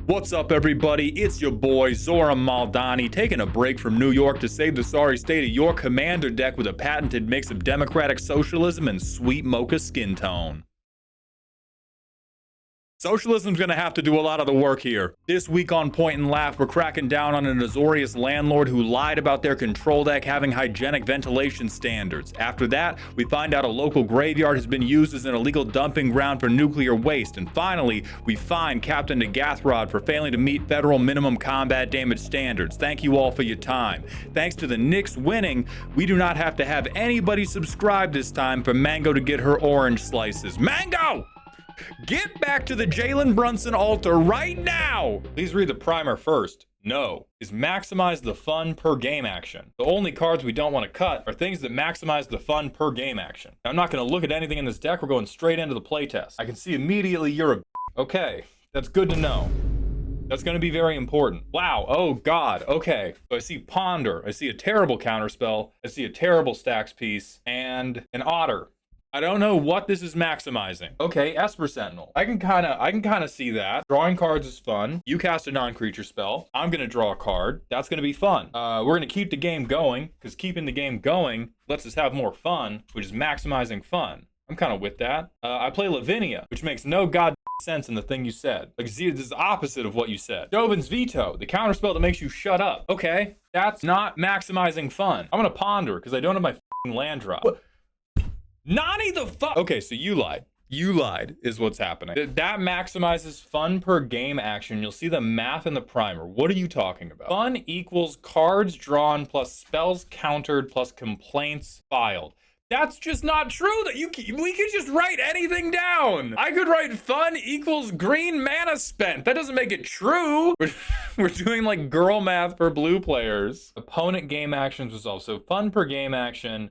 What's up, everybody? It's your boy Zora Maldani taking a break from New York to save the sorry state of your commander deck with a patented mix of democratic socialism and sweet mocha skin tone. Socialism's gonna have to do a lot of the work here. This week on Point and Laugh, we're cracking down on a notorious landlord who lied about their control deck having hygienic ventilation standards. After that, we find out a local graveyard has been used as an illegal dumping ground for nuclear waste. And finally, we find Captain Degathrod for failing to meet federal minimum combat damage standards. Thank you all for your time. Thanks to the Knicks winning, we do not have to have anybody subscribe this time for Mango to get her orange slices. Mango! Get back to the Jalen Brunson altar right now! Please read the primer first. No is maximize the fun per game action. The only cards we don't want to cut are things that maximize the fun per game action. Now, I'm not going to look at anything in this deck. We're going straight into the playtest. I can see immediately you're a okay, that's good to know. That's going to be very important. Wow, oh god, okay. So I see Ponder, I see a terrible counterspell, I see a terrible stacks piece, and an Otter. I don't know what this is maximizing. Okay, Esper Sentinel. I can kind of see that. Drawing cards is fun. You cast a non-creature spell. I'm gonna draw a card. That's gonna be fun. We're gonna keep the game going, because keeping the game going lets us have more fun, which is maximizing fun. I'm kind of with that. I play Lavinia, which makes no god sense in the thing you said. Like, this is the opposite of what you said. Dovin's Veto, the counterspell that makes you shut up. Okay, that's not maximizing fun. I'm gonna Ponder, because I don't have my f***ing land drop. What? Nani the fuck? Okay, so you lied. You lied is what's happening. That maximizes fun per game action. You'll see the math in the primer. What are you talking about? Fun equals cards drawn plus spells countered plus complaints filed. That's just not true. That we could just write anything down. I could write fun equals green mana spent. That doesn't make it true. We're doing like girl math for blue players. Opponent game actions resolve. So fun per game action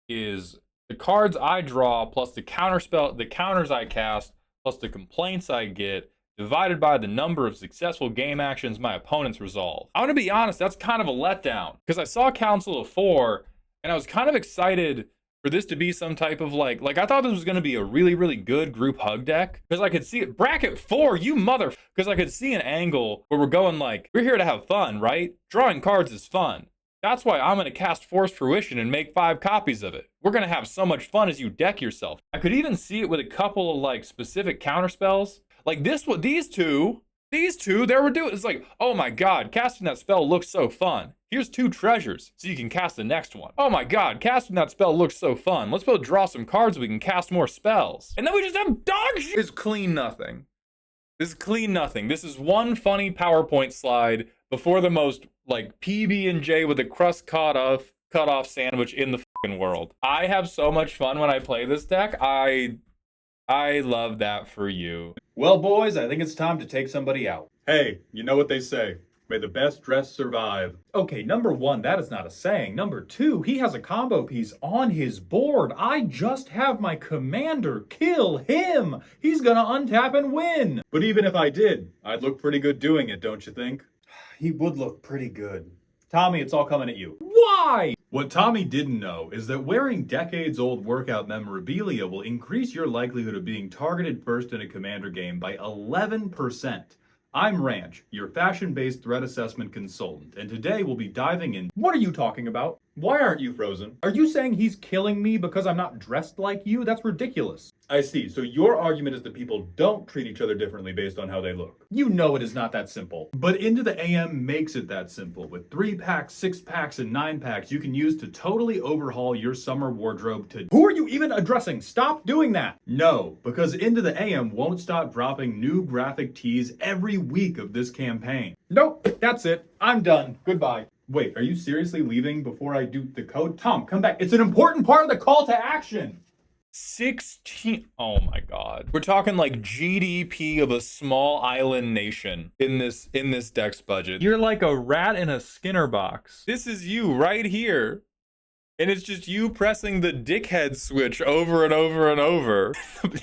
is the cards I draw plus the counterspell, the counters I cast plus the complaints I get divided by the number of successful game actions my opponents resolve. I'm gonna be honest, that's kind of a letdown because I saw Council of Four and I was kind of excited for this to be some type of like I thought this was gonna be a really, really good group hug deck because I could see it. Bracket 4, you mother, because I could see an angle where we're going like, we're here to have fun, right? Drawing cards is fun. That's why I'm going to cast Force Fruition and make 5 copies of it. We're going to have so much fun as you deck yourself. I could even see it with a couple of like specific counterspells. Like this one, these two, they were doing, it's like, oh my god, casting that spell looks so fun. Here's 2 treasures, so you can cast the next one. Oh my god, casting that spell looks so fun. Let's both draw some cards so we can cast more spells. And then we just have dog shit. It's clean nothing. This is clean nothing. This is one funny PowerPoint slide before the most like PB&J with a crust cut off sandwich in the fucking world. I have so much fun when I play this deck. I love that for you. Well, boys, I think it's time to take somebody out. Hey, you know what they say. May the best dressed survive. Okay, number 1, that is not a saying. Number 2, he has a combo piece on his board. I just have my commander kill him. He's gonna untap and win. But even if I did, I'd look pretty good doing it, don't you think? He would look pretty good. Tommy, it's all coming at you. Why? What Tommy didn't know is that wearing decades-old workout memorabilia will increase your likelihood of being targeted first in a commander game by 11%. I'm Ranch, your fashion-based threat assessment consultant, and today we'll be diving in. What are you talking about? Why aren't you frozen? Are you saying he's killing me because I'm not dressed like you? That's ridiculous. I see. So your argument is that people don't treat each other differently based on how they look. You know it is not that simple. But Into the AM makes it that simple. With 3-packs, 6-packs, and 9-packs you can use to totally overhaul your summer wardrobe to... Who are you even addressing? Stop doing that! No, because Into the AM won't stop dropping new graphic tees every week of this campaign. Nope, that's it. I'm done. Goodbye. Wait, are you seriously leaving before I do the code? Tom, come back. It's an important part of the call to action. 16, oh my god. We're talking like GDP of a small island nation in this deck's budget. You're like a rat in a Skinner box. This is you right here. And it's just you pressing the dickhead switch over and over and over.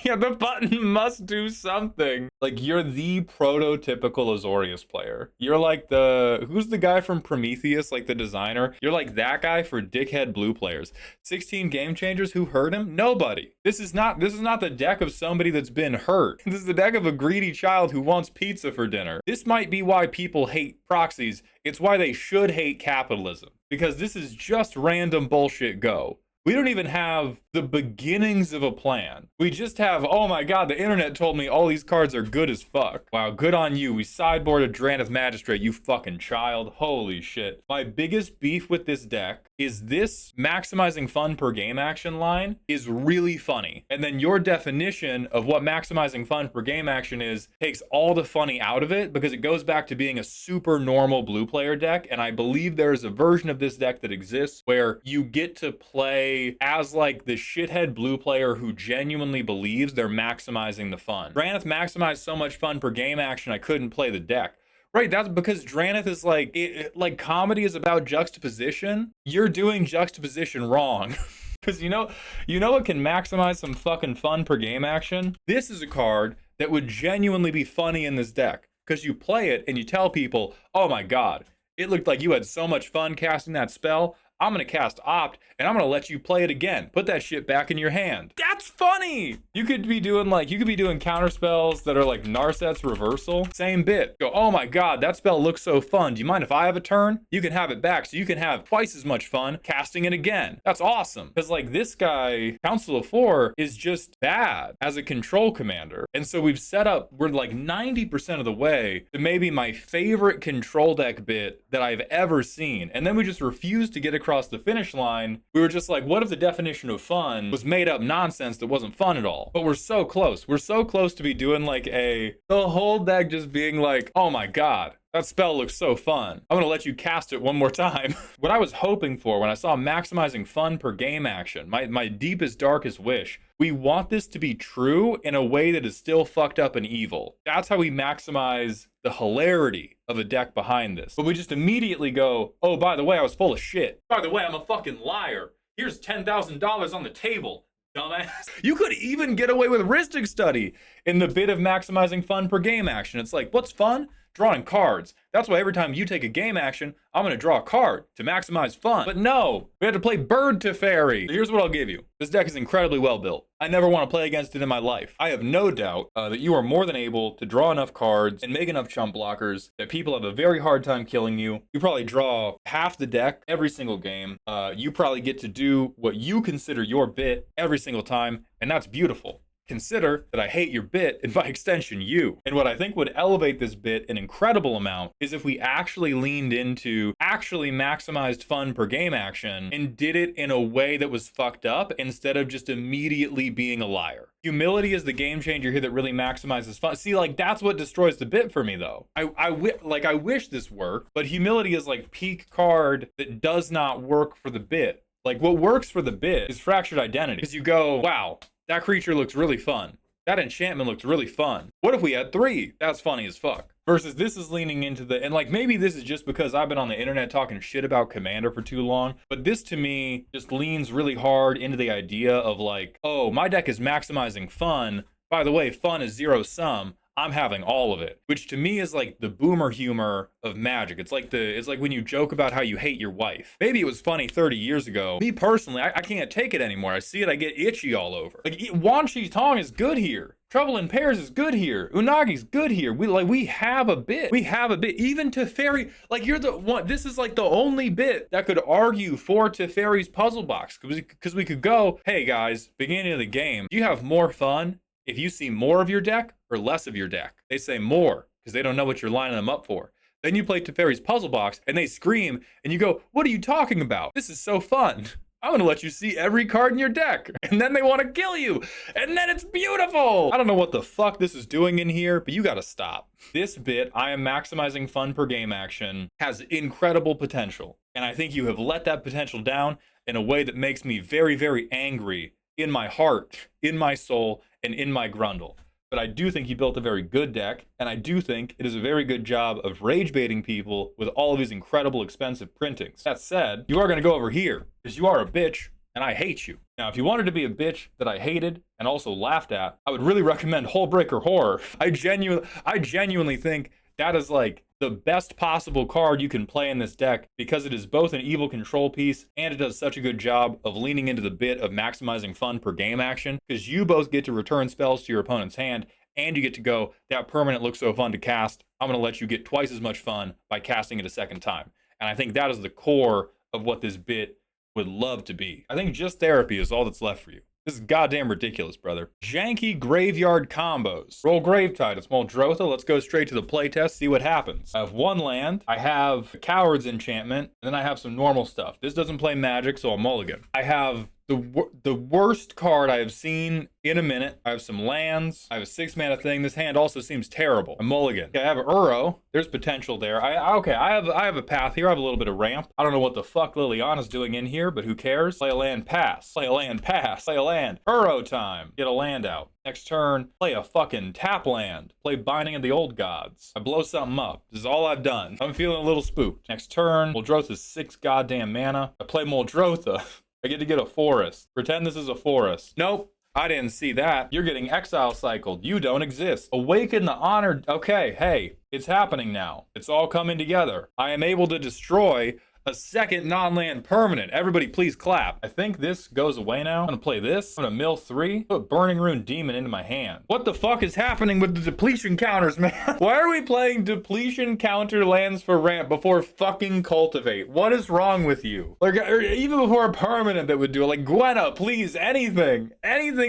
Yeah, the button must do something. Like, you're the prototypical Azorius player. You're like who's the guy from Prometheus, like the designer? You're like that guy for dickhead blue players. 16 game changers, who hurt him? Nobody. This is not the deck of somebody that's been hurt. This is the deck of a greedy child who wants pizza for dinner. This might be why people hate proxies. It's why they should hate capitalism. Because this is just random bullshit go. We don't even have the beginnings of a plan. We just have, oh my god, the internet told me all these cards are good as fuck. Wow, good on you. We sideboarded Drannith Magistrate, you fucking child. Holy shit. My biggest beef with this deck is this maximizing fun per game action line is really funny. And then your definition of what maximizing fun per game action is takes all the funny out of it because it goes back to being a super normal blue player deck. And I believe there is a version of this deck that exists where you get to play as like the shithead blue player who genuinely believes they're maximizing the fun. Drannith maximized so much fun per game action I couldn't play the deck. Right, that's because Drannith is like, like comedy is about juxtaposition. You're doing juxtaposition wrong. Because you know what can maximize some fucking fun per game action? This is a card that would genuinely be funny in this deck. Because you play it and you tell people, oh my god, it looked like you had so much fun casting that spell. I'm going to cast Opt, and I'm going to let you play it again. Put that shit back in your hand. That's funny! You could be doing counter spells that are like Narset's Reversal. Same bit. Go, oh my god, that spell looks so fun. Do you mind if I have a turn? You can have it back, so you can have twice as much fun casting it again. That's awesome. Because like this guy, Council of Four, is just bad as a control commander. And so we've set up, we're like 90% of the way to maybe my favorite control deck bit that I've ever seen. And then we just refuse to get across the finish line. We were just like, what if the definition of fun was made up nonsense that wasn't fun at all? But we're so close. We're so close to be doing like the whole deck just being like, oh my god, that spell looks so fun. I'm gonna let you cast it one more time. What I was hoping for when I saw maximizing fun per game action, my deepest, darkest wish, we want this to be true in a way that is still fucked up and evil. That's how we maximize the hilarity of a deck behind this. But we just immediately go, oh, by the way, I was full of shit. By the way, I'm a fucking liar. Here's $10,000 on the table, dumbass. You could even get away with Ristic Study in the bit of maximizing fun per game action. It's like, what's fun? Drawing cards. That's why every time you take a game action, I'm going to draw a card to maximize fun. But no, we had to play Bird Teferi. So here's what I'll give you. This deck is incredibly well built. I never want to play against it in my life. I have no doubt that you are more than able to draw enough cards and make enough chump blockers that people have a very hard time killing you. You probably draw half the deck every single game. You probably get to do what you consider your bit every single time, and that's beautiful. Consider that I hate your bit, and by extension, you. And what I think would elevate this bit an incredible amount is if we actually leaned into actually maximized fun per game action and did it in a way that was fucked up instead of just immediately being a liar. Humility is the game changer here that really maximizes fun. See, like, that's what destroys the bit for me, though. I wish this worked, but humility is like peak card that does not work for the bit. Like, what works for the bit is fractured identity. Because you go, wow, that creature looks really fun. That enchantment looks really fun. What if we had 3? That's funny as fuck. Versus this is leaning into and like maybe this is just because I've been on the internet talking shit about Commander for too long, but this to me just leans really hard into the idea of like, oh, my deck is maximizing fun. By the way, fun is 0 sum. I'm having all of it, which to me is like the boomer humor of Magic. It's like when you joke about how you hate your wife. Maybe it was funny 30 years ago. Me personally, I can't take it anymore. I see it, I get itchy all over. Like Wan Shi's Tong is good here. Trouble in Pairs is good here. Unagi's good here. We have a bit. We have a bit. Even Teferi, like you're the one. This is like the only bit that could argue for Teferi's puzzle box because we could go, hey guys, beginning of the game, do you have more fun if you see more of your deck or less of your deck? They say more because they don't know what you're lining them up for. Then you play Teferi's puzzle box and they scream and you go, what are you talking about? This is so fun. I'm gonna let you see every card in your deck. And then they want to kill you. And then it's beautiful. I don't know what the fuck this is doing in here, but you gotta stop. This bit, I am maximizing fun per game action, has incredible potential. And I think you have let that potential down in a way that makes me very, very angry in my heart, in my soul, and in my grundle. But I do think he built a very good deck, and I do think it is a very good job of rage baiting people with all of these incredible expensive printings. That said, you are going to go over here, because you are a bitch, and I hate you. Now, if you wanted to be a bitch that I hated and also laughed at, I would really recommend Hullbreaker Horror. I genuinely think that is like the best possible card you can play in this deck because it is both an evil control piece and it does such a good job of leaning into the bit of maximizing fun per game action because you both get to return spells to your opponent's hand and you get to go, that permanent looks so fun to cast, I'm going to let you get twice as much fun by casting it a second time. And I think that is the core of what this bit would love to be. I think just therapy is all that's left for you. This is goddamn ridiculous, brother. Janky graveyard combos. Roll Gravetide. It's Muldrotha. Let's go straight to the playtest, see what happens. I have one land. I have Coward's Enchantment, and then I have some normal stuff. This doesn't play magic, so I'll mulligan. I have the worst card I have seen in a minute. I have some lands. I have a 6-mana thing. This hand also seems terrible. A mulligan. Okay, I have Uro. There's potential there. I have a path here. I have a little bit of ramp. I don't know what the fuck Liliana's doing in here, but who cares? Play a land, pass. Play a land, pass. Play a land. Uro time. Get a land out. Next turn, play a fucking tap land. Play Binding of the Old Gods. I blow something up. This is all I've done. I'm feeling a little spooked. Next turn, Muldrotha's 6 goddamn mana. I play Muldrotha. I get to get a forest. Pretend this is a forest. Nope. I didn't see that. You're getting exile cycled. You don't exist. Awaken the honored. Okay, hey, it's happening now. It's all coming together. I am able to destroy a second non-land permanent. Everybody please clap. I think this goes away now. I'm gonna play this. I'm gonna mill 3. Put Burning Rune Demon into my hand. What the fuck is happening with the depletion counters, man? Why are we playing depletion counter lands for ramp before fucking cultivate? What is wrong with you? Like, even before a permanent that would do it. Like, Gwenna, please, anything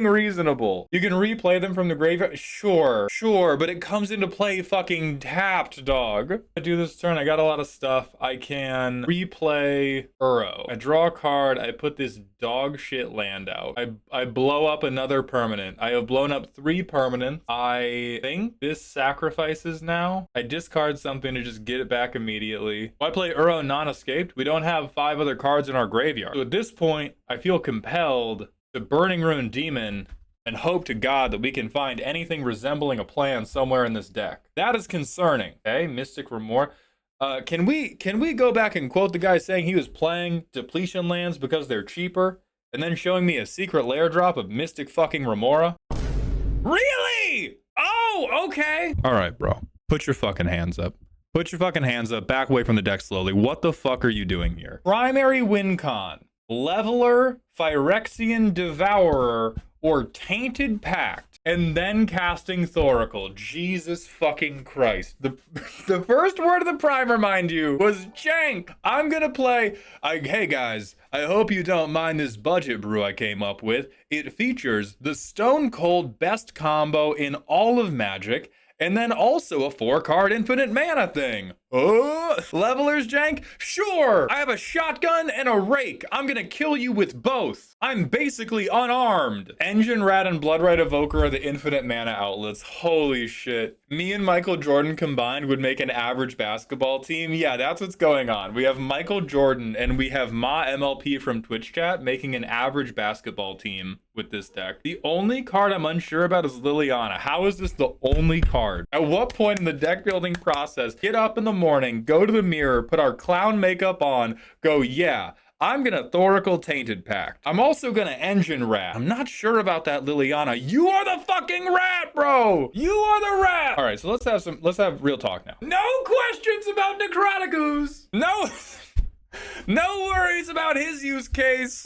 reasonable. You can replay them from the graveyard. Sure, but it comes into play fucking tapped, dog. I do this turn. I got a lot of stuff. I can replay Uro. I draw a card. I put this dog shit land out. I blow up another permanent. I have blown up 3 permanents. I think this sacrifices now. I discard something to just get it back immediately. I play Uro non-escaped. We don't have 5 other cards in our graveyard. So at this point, I feel compelled to Burning Rune Demon and hope to God that we can find anything resembling a plan somewhere in this deck. That is concerning. Okay, Mystic Remorse. Can we go back and quote the guy saying he was playing depletion lands because they're cheaper, and then showing me a secret lair drop of Mystic fucking Remora? Really? Oh, okay. All right, bro. Put your fucking hands up. Put your fucking hands up. Back away from the deck slowly. What the fuck are you doing here? Primary win con. Leveler, Phyrexian Devourer, or Tainted Pact, and then casting Thoracle. Jesus fucking Christ. The first word of the primer, mind you, was jank. I'm gonna play, hey guys, I hope you don't mind this budget brew I came up with. It features the Stone Cold best combo in all of Magic, and then also a 4-card infinite mana thing. Oh, levelers jank? Sure! I have a shotgun and a rake. I'm gonna kill you with both. I'm basically unarmed. Engine Rat and Bloodrite Evoker are the infinite mana outlets. Holy shit. Me and Michael Jordan combined would make an average basketball team. Yeah, that's what's going on. We have Michael Jordan and we have Ma MLP from Twitch chat making an average basketball team with this deck. The only card I'm unsure about is Liliana. How is this the only card? At what point in the deck building process, get up in the morning, go to the mirror, put our clown makeup on, go, yeah, I'm gonna Thoracle Tainted Pact. I'm also gonna Engine Rat. I'm not sure about that Liliana. You are the fucking rat, bro! You are the rat! Alright, so let's have real talk now. No questions about Necroticus! No worries about his use case.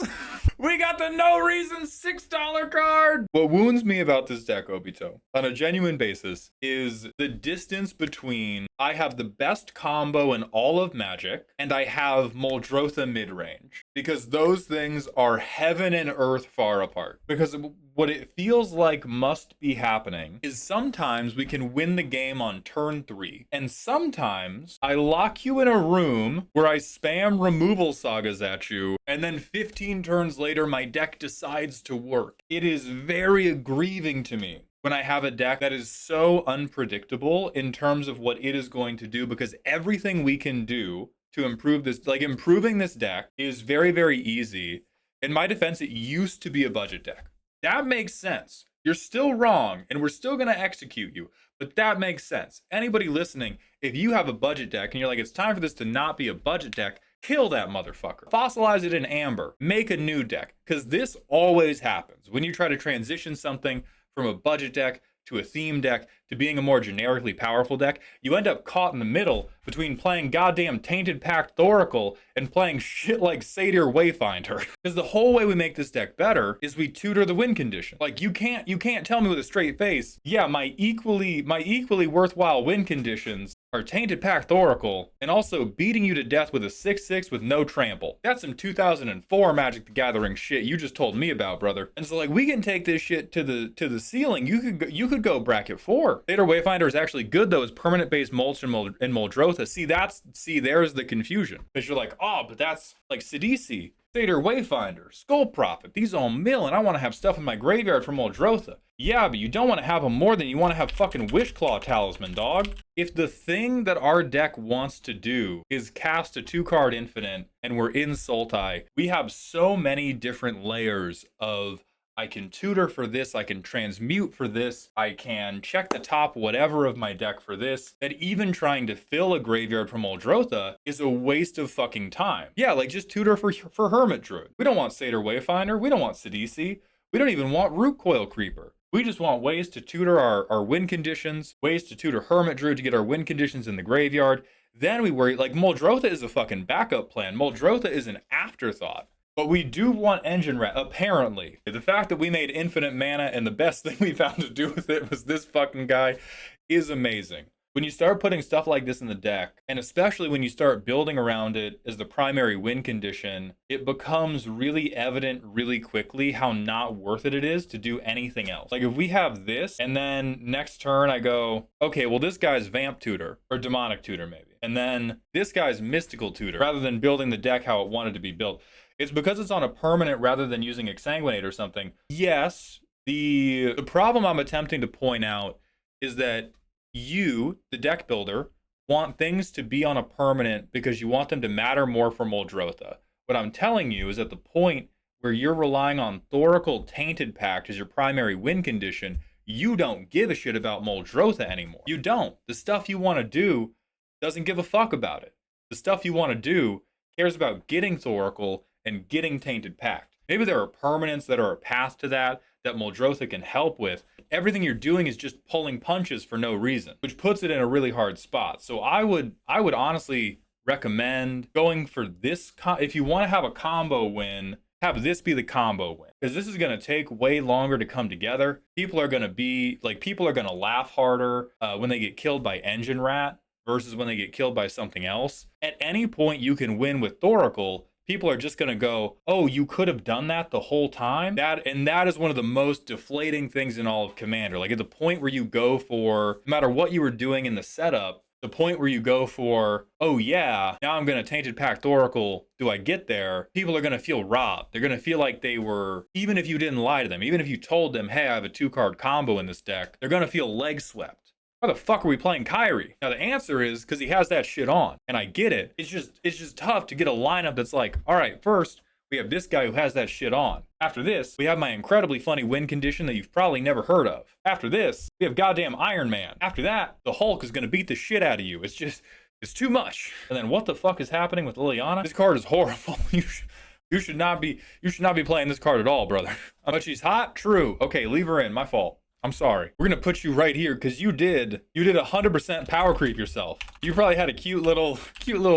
We got the no reason $6 card. What wounds me about this deck, Obito, on a genuine basis, is the distance between I have the best combo in all of Magic and I have Muldrotha mid-range. Because those things are heaven and earth far apart. Because what it feels like must be happening is sometimes we can win the game on turn 3, and sometimes I lock you in a room where I spam removal sagas at you, and then 15 turns later my deck decides to work. It is very grieving to me when I have a deck that is so unpredictable in terms of what it is going to do, because everything we can do to improve this, like improving this deck, is very, very easy. In my defense, it used to be a budget deck. That makes sense. You're still wrong, and we're still going to execute you, but that makes sense. Anybody listening, if you have a budget deck and you're like, it's time for this to not be a budget deck, kill that motherfucker. Fossilize it in amber. Make a new deck. Because this always happens. When you try to transition something from a budget deck to a theme deck to being a more generically powerful deck, you end up caught in the middle between playing goddamn Tainted Pact Thoracle and playing shit like Satyr Wayfinder. Because the whole way we make this deck better is we tutor the win condition. Like you can't tell me with a straight face, yeah, my equally worthwhile win conditions are Tainted Pact Thoracle and also beating you to death with a 6/6 with no trample. That's some 2004 Magic the Gathering shit you just told me about, brother. And so like we can take this shit to the ceiling. You could go bracket 4. Satyr Wayfinder is actually good though as permanent based mulch and Muldrotha. See, there's the confusion. Because you're like, oh, but that's like Sidisi, Satyr Wayfinder, Skull Prophet. These all mill and I want to have stuff in my graveyard for Muldrotha. Yeah, but you don't want to have them more than you want to have fucking Wishclaw Talisman, dog. If the thing that our deck wants to do is cast a 2-card infinite and we're in Sultai, we have so many different layers of I can tutor for this, I can transmute for this, I can check the top whatever of my deck for this, that even trying to fill a graveyard from Muldrotha is a waste of fucking time. Yeah, like just tutor for Hermit Druid. We don't want Satyr Wayfinder, we don't want Sidisi, we don't even want Root Coil Creeper. We just want ways to tutor our win conditions, ways to tutor Hermit Druid to get our win conditions in the graveyard. Then we worry, like Muldrotha is a fucking backup plan. Muldrotha is an afterthought. But we do want Engine Rat, apparently. The fact that we made infinite mana and the best thing we found to do with it was this fucking guy is amazing. When you start putting stuff like this in the deck, and especially when you start building around it as the primary win condition, it becomes really evident really quickly how not worth it is to do anything else. Like if we have this, and then next turn I go, okay, well this guy's Vamp Tutor, or Demonic Tutor maybe. And then this guy's Mystical Tutor, rather than building the deck how it wanted to be built. It's because it's on a permanent rather than using Exsanguinate or something. Yes, the problem I'm attempting to point out is that you, the deck builder, want things to be on a permanent because you want them to matter more for Muldrotha. What I'm telling you is at the point where you're relying on Thoracle Tainted Pact as your primary win condition, you don't give a shit about Muldrotha anymore. You don't. The stuff you want to do doesn't give a fuck about it. The stuff you want to do cares about getting Thoracle and getting Tainted Pact. Maybe there are permanents that are a path to that Muldrotha can help with. Everything you're doing is just pulling punches for no reason, which puts it in a really hard spot. So I would honestly recommend going for this. If you want to have a combo win, have this be the combo win. Because this is going to take way longer to come together. People are going to laugh harder when they get killed by Engine Rat versus when they get killed by something else. At any point you can win with Thoracle, people are just going to go, oh, you could have done that the whole time? That is one of the most deflating things in all of Commander. Like at the point where you go for, no matter what you were doing in the setup, the point where you go for, oh yeah, now I'm going to Tainted Pact Thoracle, do I get there? People are going to feel robbed. They're going to feel like they were, even if you didn't lie to them, even if you told them, hey, I have a 2-card combo in this deck, they're going to feel leg swept. Why the fuck are we playing Kyrie? Now the answer is because he has that shit on, and I get it. It's just tough to get a lineup that's like, all right, first we have this guy who has that shit on. After this, we have my incredibly funny win condition that you've probably never heard of. After this, we have goddamn Iron Man. After that, the Hulk is gonna beat the shit out of you. It's too much. And then what the fuck is happening with Liliana? This card is horrible. You should not be playing this card at all, brother. But she's hot? True. Okay, leave her in. My fault. I'm sorry. We're gonna put you right here because you did 100% power creep yourself. You probably had a cute little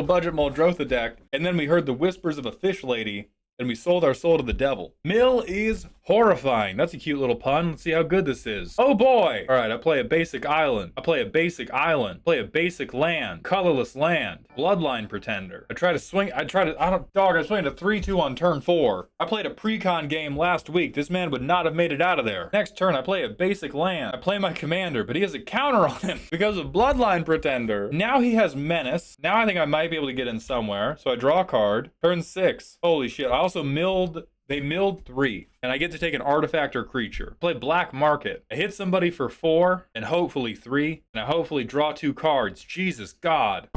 budget Muldrotha deck, and then we heard the whispers of a fish lady, and we sold our soul to the devil. Mill is horrifying. That's a cute little pun. Let's see how good this is. Oh boy! All right, I play a basic island. Play a basic land. Colorless land. Bloodline Pretender. I swing a 3-2 on turn 4. I played a pre-con game last week. This man would not have made it out of there. Next turn, I play a basic land. I play my commander, but he has a counter on him because of Bloodline Pretender. Now he has Menace. Now I think I might be able to get in somewhere. So I draw a card. Turn 6. Holy shit. I also they milled 3, and I get to take an artifact or creature. Play Black Market. I hit somebody for 4, and hopefully 3, and I hopefully draw 2 cards. Jesus God.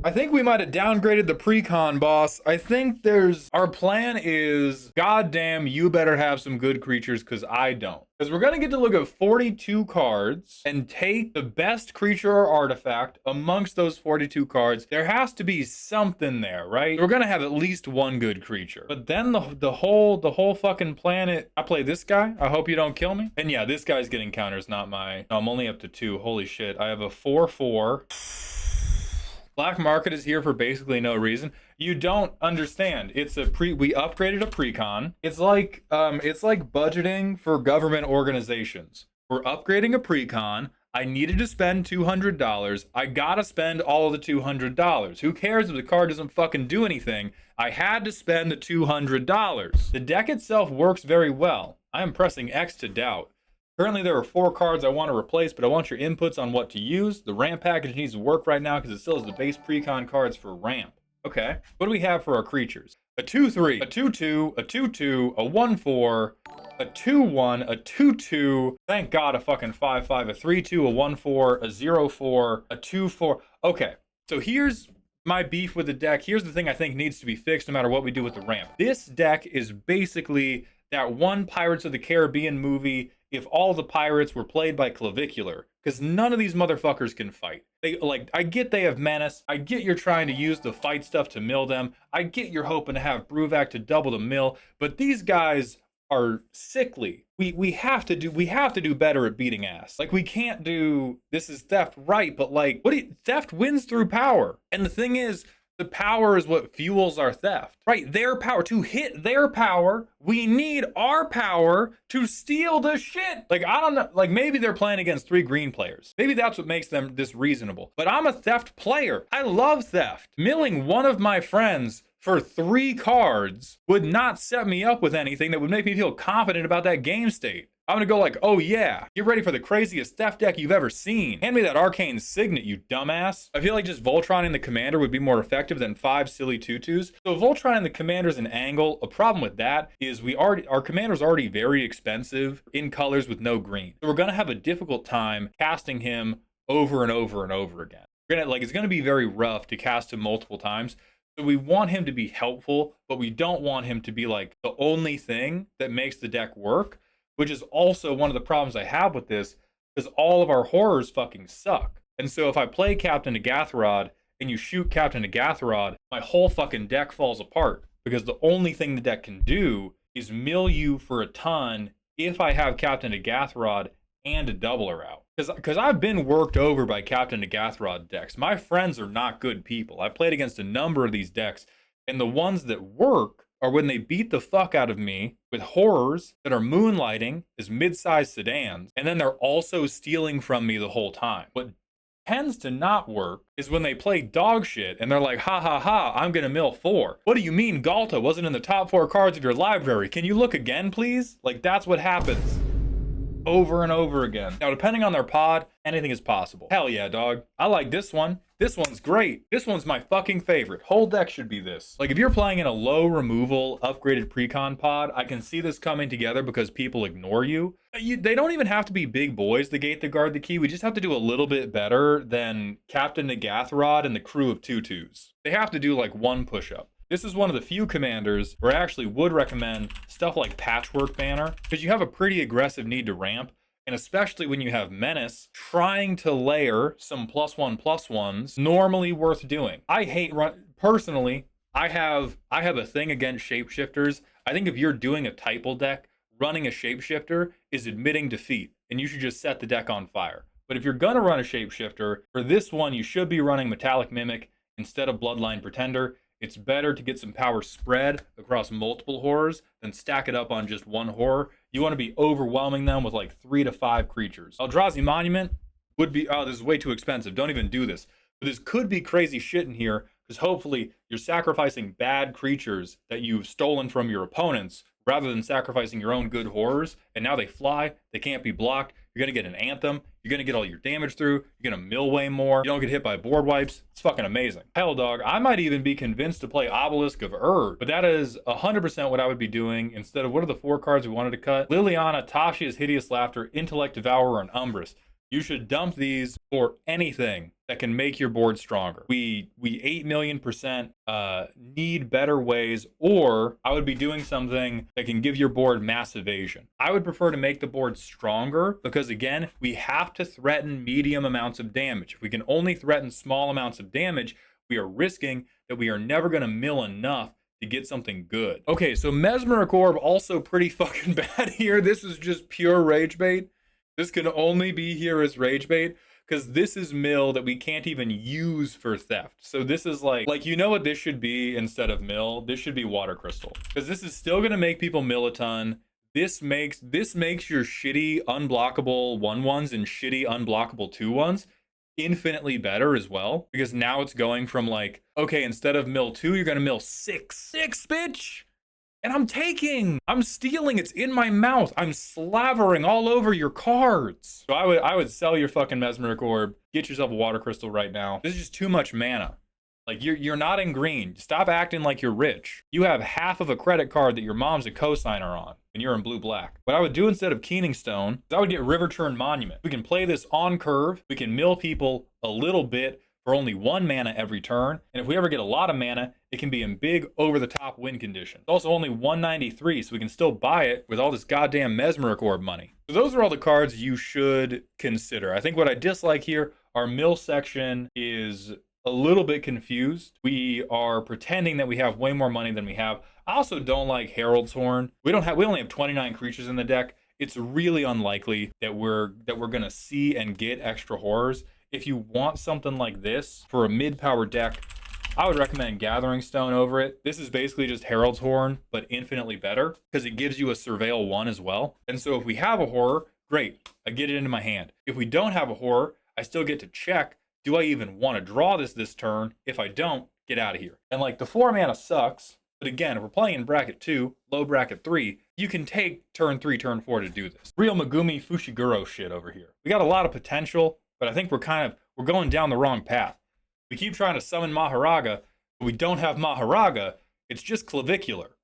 I think we might have downgraded the pre-con, boss. I think our plan is, goddamn, you better have some good creatures, because I don't. Because we're going to get to look at 42 cards and take the best creature or artifact amongst those 42 cards. There has to be something there, right? We're going to have at least one good creature. But then the whole fucking planet. I play this guy. I hope you don't kill me. And yeah, this guy's getting counters, not my. No, I'm only up to 2. Holy shit. I have a 4/4. Black market is here for basically no reason. You don't understand. It's a we upgraded a precon. It's like budgeting for government organizations. We're upgrading a precon. I needed to spend $200. I gotta spend all of the $200. Who cares if the card doesn't fucking do anything? I had to spend the $200. The deck itself works very well. I am pressing X to doubt. Currently, there are 4 cards I want to replace, but I want your inputs on what to use. The ramp package needs to work right now because it still has the base precon cards for ramp. Okay, what do we have for our creatures? A 2/3, a 2/2, a 2/2, a 1/4, a 2/1, a 2/2. Thank God, a fucking 5/5, a 3/2, a 1/4, a 0/4, a 2/4. Okay, so here's my beef with the deck. Here's the thing I think needs to be fixed no matter what we do with the ramp. This deck is basically that one Pirates of the Caribbean movie if all the pirates were played by clavicular, because none of these motherfuckers can fight. I get they have menace. I get you're trying to use the fight stuff to mill them. I get you're hoping to have Bruvac to double the mill, but these guys are sickly. We have to do better at beating ass. Like, we can't do this is theft, right? But like, theft wins through power. And the thing is, the power is what fuels our theft, right? Their power, to hit their power, we need our power to steal the shit. Like, I don't know, like maybe they're playing against 3 green players. Maybe that's what makes them this reasonable. But I'm a theft player. I love theft. Milling one of my friends for 3 cards would not set me up with anything that would make me feel confident about that game state. I'm gonna go like, oh yeah, get ready for the craziest theft deck you've ever seen. Hand me that arcane signet, you dumbass. I feel like just Voltroning the commander would be more effective than 5 silly 2/2s. So Voltroning the commander's an angle. A problem with that is our commander's already very expensive in colors with no green. So we're gonna have a difficult time casting him over and over and over again. It's gonna be very rough to cast him multiple times. So we want him to be helpful, but we don't want him to be like the only thing that makes the deck work, which is also one of the problems I have with this, because all of our horrors fucking suck. And so if I play Captain Agatharod and you shoot Captain Agatharod, my whole fucking deck falls apart, because the only thing the deck can do is mill you for a ton if I have Captain Agatharod and a doubler out. Because I've been worked over by Captain Agatharod decks. My friends are not good people. I played against a number of these decks, and the ones that work are when they beat the fuck out of me with horrors that are moonlighting as mid-sized sedans, and then they're also stealing from me the whole time. What tends to not work is when they play dog shit and they're like, ha ha ha, I'm gonna mill 4. What do you mean Galta wasn't in the top 4 cards of your library? Can you look again, please? Like, that's what happens over and over again. Now, depending on their pod, anything is possible. Hell yeah, dog. I like this one. This one's great. This one's my fucking favorite. Whole deck should be this. Like, if you're playing in a low removal, upgraded precon pod, I can see this coming together because people ignore you. They don't even have to be big boys, the gate that guard the key. We just have to do a little bit better than Captain Agatharod and the crew of 2/2s. They have to do like 1 push-up. This is one of the few commanders where I actually would recommend stuff like Patchwork Banner, because you have a pretty aggressive need to ramp, and especially when you have Menace, trying to layer some +1/+1s normally worth doing. I hate personally, I have a thing against shapeshifters. I think if you're doing a Typal deck, running a shapeshifter is admitting defeat, and you should just set the deck on fire. But if you're gonna run a shapeshifter, for this one you should be running Metallic Mimic instead of Bloodline Pretender. It's better to get some power spread across multiple horrors than stack it up on just one horror. You want to be overwhelming them with like 3 to 5 creatures. Eldrazi Monument would be, oh, this is way too expensive. Don't even do this. But this could be crazy shit in here, because hopefully you're sacrificing bad creatures that you've stolen from your opponents rather than sacrificing your own good horrors. And now they fly, they can't be blocked. You're going to get an Anthem. You're going to get all your damage through. You're going to mill way more. You don't get hit by board wipes. It's fucking amazing. Hell, dog, I might even be convinced to play Obelisk of Erd, but that is 100% what I would be doing instead of, what are the 4 cards we wanted to cut? Liliana, Tashia's Hideous Laughter, Intellect Devourer, and Umbrus. You should dump these for anything that can make your board stronger. We 8,000,000% need better ways, or I would be doing something that can give your board mass evasion. I would prefer to make the board stronger because, again, we have to threaten medium amounts of damage. If we can only threaten small amounts of damage, we are risking that we are never going to mill enough to get something good. Okay, so Mesmeric Orb also pretty fucking bad here. This is just pure rage bait. This can only be here as rage bait because this is mill that we can't even use for theft. So this is like you know what this should be instead of mill? This should be water crystal because this is still gonna make people mill a ton. This makes your shitty unblockable 1/1s and shitty unblockable 2/1s infinitely better as well, because now it's going from like, okay, instead of mill 2, you're gonna mill 6, bitch. And I'm stealing, it's in my mouth. I'm slavering all over your cards. So I would sell your fucking Mesmeric Orb, get yourself a water crystal right now. This is just too much mana. Like, you're not in green. Stop acting like you're rich. You have half of a credit card that your mom's a cosigner on, and you're in blue-black. What I would do instead of Keening Stone is I would get Riverturn Monument. We can play this on curve. We can mill people a little bit for only 1 mana every turn. And if we ever get a lot of mana, it can be in big over-the-top win condition. It's also only 193, so we can still buy it with all this goddamn Mesmeric Orb money. So those are all the cards you should consider. I think what I dislike here, our mill section is a little bit confused. We are pretending that we have way more money than we have. I also don't like Herald's Horn. We only have 29 creatures in the deck. It's really unlikely that we're gonna see and get extra horrors. If you want something like this for a mid-power deck, I would recommend Gathering Stone over it. This is basically just Herald's Horn, but infinitely better because it gives you a Surveil 1 as well. And so if we have a horror, great, I get it into my hand. If we don't have a horror, I still get to check, do I even want to draw this turn? If I don't, get out of here. And like, the 4 mana sucks, but again, if we're playing in bracket 2, low bracket 3, you can take turn 3, turn 4 to do this. Real Megumi Fushiguro shit over here. We got a lot of potential, but I think we're going down the wrong path. We keep trying to summon Maharaga, but we don't have Maharaga. It's just Clavicular.